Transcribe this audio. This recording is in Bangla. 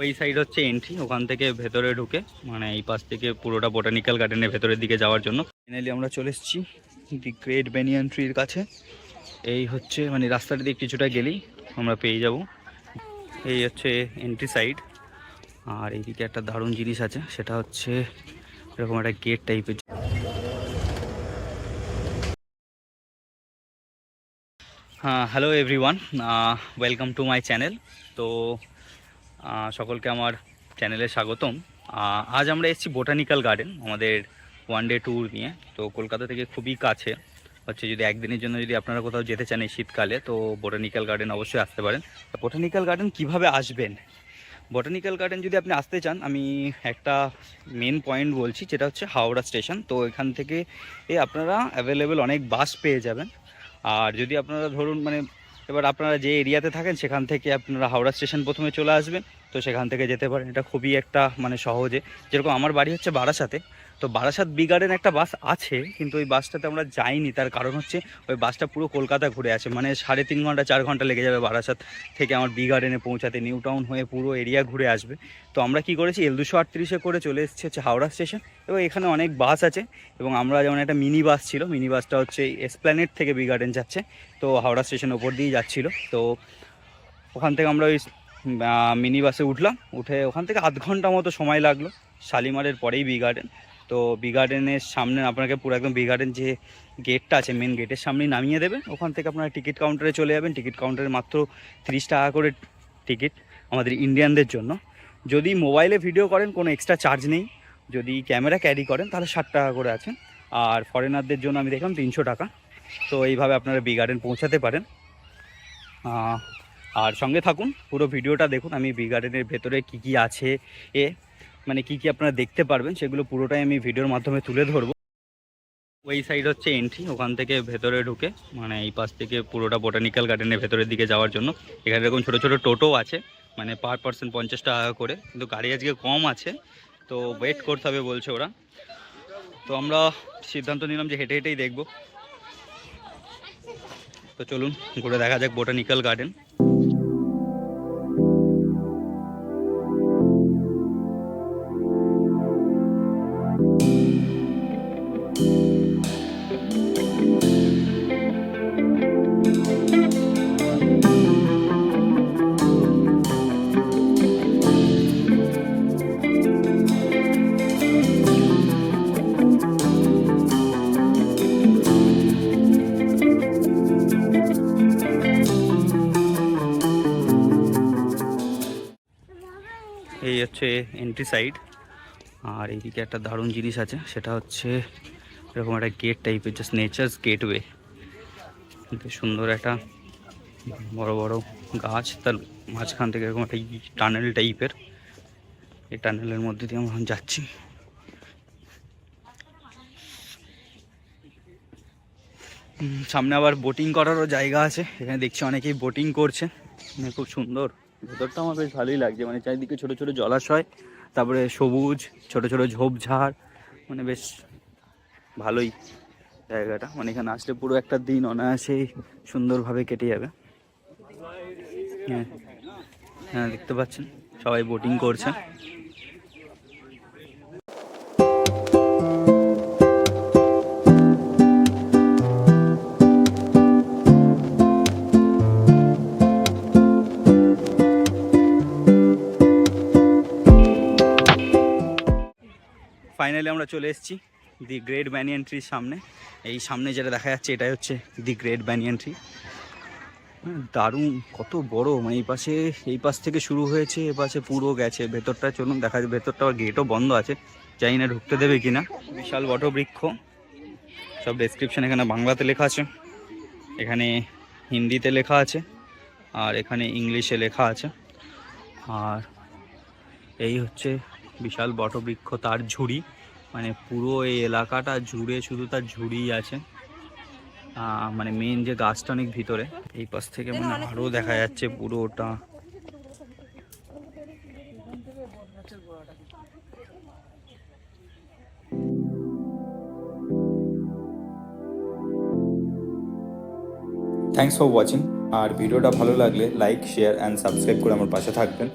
ওই সাইড হচ্ছে এন্ট্রি, ওখান থেকে ভেতরে ঢুকে মানে এই পাশ থেকে পুরোটা বোটানিক্যাল গার্ডেনের ভেতরের দিকে যাওয়ার জন্য। ফাইনালি আমরা চলে এসেছি দি গ্রেট ব্যানিয়ান ট্রির কাছে। এই হচ্ছে মানে রাস্তাটা দিয়ে কিছুটা গেলেই আমরা পেয়ে যাব। এই হচ্ছে এন্ট্রি সাইড। আর এইদিকে একটা দারুণ জিনিস আছে, সেটা হচ্ছে এরকম একটা গেট টাইপের। হ্যাঁ, hello everyone, welcome to my channel. তো সকলকে আমার চ্যানেলে স্বাগতম। আজ আমরা এসেছি বোটানিক্যাল গার্ডেন আমাদের ওয়ান ডে ট্যুর নিয়ে। তো কলকাতা থেকে খুবই কাছে হচ্ছে, যদি একদিনের জন্য যদি আপনারা কোথাও যেতে চান এই শীতকালে, তো বোটানিক্যাল গার্ডেন অবশ্যই আসতে পারেন। বোটানিক্যাল গার্ডেন কিভাবে আসবেন? বোটানিক্যাল গার্ডেন যদি আপনি আসতে চান, আমি একটা মেন পয়েন্ট বলছি, যেটা হচ্ছে হাওড়া স্টেশন। তো এখান থেকে আপনারা অ্যাভেলেবেল অনেক বাস পেয়ে যাবেন। আর যদি আপনারা ধরুন মানে এবার আপনারা যে এরিয়াতে থাকেন সেখান থেকে আপনারা হাওড়া স্টেশন প্রথমে চলে আসবেন, তো সেখান থেকে যেতে পারেন। এটা খুবই একটা মানে সহজে, যেরকম আমার বাড়ি হচ্ছে বারাসাতে, তো বারাসাত বি গার্ডেন একটা বাস আছে, কিন্তু ওই বাসটাতে আমরা যাইনি। তার কারণ হচ্ছে ওই বাসটা পুরো কলকাতা ঘুরে আছে, মানে 3.5 ঘন্টা 4 ঘন্টা লেগে যাবে বারাসাত থেকে আমার বি গার্ডেনে পৌঁছাতে। নিউ টাউন হয়ে পুরো এরিয়া ঘুরে আসবে। তো আমরা কি করেছি, L238-এ করে চলে এসেছি হচ্ছে হাওড়া স্টেশন। এবং এখানে অনেক বাস আছে, এবং আমরা যেমন একটা মিনি বাস ছিল, মিনি বাসটা হচ্ছে এসপ্ল্যানেড থেকে বি গার্ডেন যাচ্ছে, তো হাওড়া স্টেশনের ওপর দিয়েই যাচ্ছিলো। তো ওখান থেকে আমরা ওই মিনি বাসে উঠলাম, উঠে ওখান থেকে আধ ঘন্টা মতো সময় লাগলো। শালিমারের পরেই বি গার্ডেন। তো বি গার্ডেনের সামনে আপনাকে পুরো একদম বি গার্ডেন যে গেটটা আছে মেন গেটের সামনেই নামিয়ে দেবে। ওখান থেকে আপনারা টিকিট কাউন্টারে চলে যাবেন। টিকিট কাউন্টারে মাত্র 30 টাকা করে টিকিট আমাদের ইন্ডিয়ানদের জন্য। যদি মোবাইলে ভিডিও করেন কোনো এক্সট্রা চার্জ নেই, যদি ক্যামেরা ক্যারি করেন তাহলে 60 টাকা করে আছে। আর ফরেনারদের জন্য আমি দেখলাম 300 টাকা। তো এইভাবে আপনারা বি গার্ডেন পৌঁছাতে পারেন। আর সঙ্গে থাকুন, পুরো ভিডিওটা দেখুন। আমি বি গার্ডেনের ভেতরে কী কী আছে মানে কী কী আপনারা দেখতে পারবেন সেগুলো পুরোটাই আমি ভিডিওর মাধ্যমে তুলে ধরবো। ওই সাইড হচ্ছে এন্ট্রি, ওখান থেকে ভেতরে ঢুকে মানে এই পাশ থেকে পুরোটা বোটানিক্যাল গার্ডেনের ভেতরের দিকে যাওয়ার জন্য। এখানে এরকম ছোটো ছোটো টোটো আছে, মানে পার পার্সন 50 টাকা করে, কিন্তু গাড়ি আজকে কম আছে, তো ওয়েট করতে হবে বলছে ওরা। তো আমরা সিদ্ধান্ত নিলাম যে হেঁটে হেঁটেই দেখবো। তো চলুন ঘুরে দেখা যাক বোটানিক্যাল গার্ডেন। এই হচ্ছে এন্ট্রি সাইড। আর এইদিকে একটা দারুণ জিনিস আছে, সেটা হচ্ছে এরকম একটা গেট টাইপের, জাস্ট নেচার্স গেটওয়ে। সুন্দর একটা বড় বড় গাছ, তার মাঝখান থেকে এরকম একটা টানেল টাইপের। এই টানেলের মধ্যে দিয়ে আমরা যাচ্ছি। সামনে আবার বোটিং করারও জায়গা আছে, এখানে দেখছি অনেকেই বোটিং করছে, মানে খুব সুন্দর। ভেতরটা আমার বেশ ভালোই লাগছে, মানে চারিদিকে ছোট ছোট জলাশয়, তারপরে সবুজ ছোট ছোট ঝোপঝাড়, মানে বেশ ভালোই জায়গাটা। মানে এখানে আসলে পুরো একটা দিন অনায়াসেই সুন্দরভাবে কেটে যাবে। হ্যাঁ হ্যাঁ, দেখতে পাচ্ছেন সবাই বোটিং করছে। ফাইনালি আমরা চলে এসেছি দি গ্রেট ব্যানিয়ান ট্রির সামনে। এই সামনে যেটা দেখা যাচ্ছে এটাই হচ্ছে দি গ্রেট ব্যানিয়ান ট্রি। দারুণ, কত বড়, মানে এই পাশ থেকে শুরু হয়েছে, এ পাশে পুরো গেছে। ভেতরটা চলুন দেখা যায়, ভেতরটা আবার গেটও বন্ধ আছে, জানি না ঢুকতে দেবে কিনা। বিশাল বটবৃক্ষ, সব ডেসক্রিপশন এখানে বাংলাতে লেখা আছে, এখানে হিন্দিতে লেখা আছে, আর এখানে ইংলিশে লেখা আছে। আর এই হচ্ছে বিশাল বটবৃক্ষ, তার ঝুড়ি, মানে পুরো এই এলাকাটা জুড়ে শুধু তার ঝুড়িই আছে। মানে মেন যে গাছটা অনেক ভিতরে, এই পাশ থেকে মানে আরও দেখা যাচ্ছে পুরোটা। Thanks for watching. আর ভিডিওটা ভালো লাগলে লাইক, শেয়ার অ্যান্ড সাবস্ক্রাইব করে আমার পাশে থাকবেন।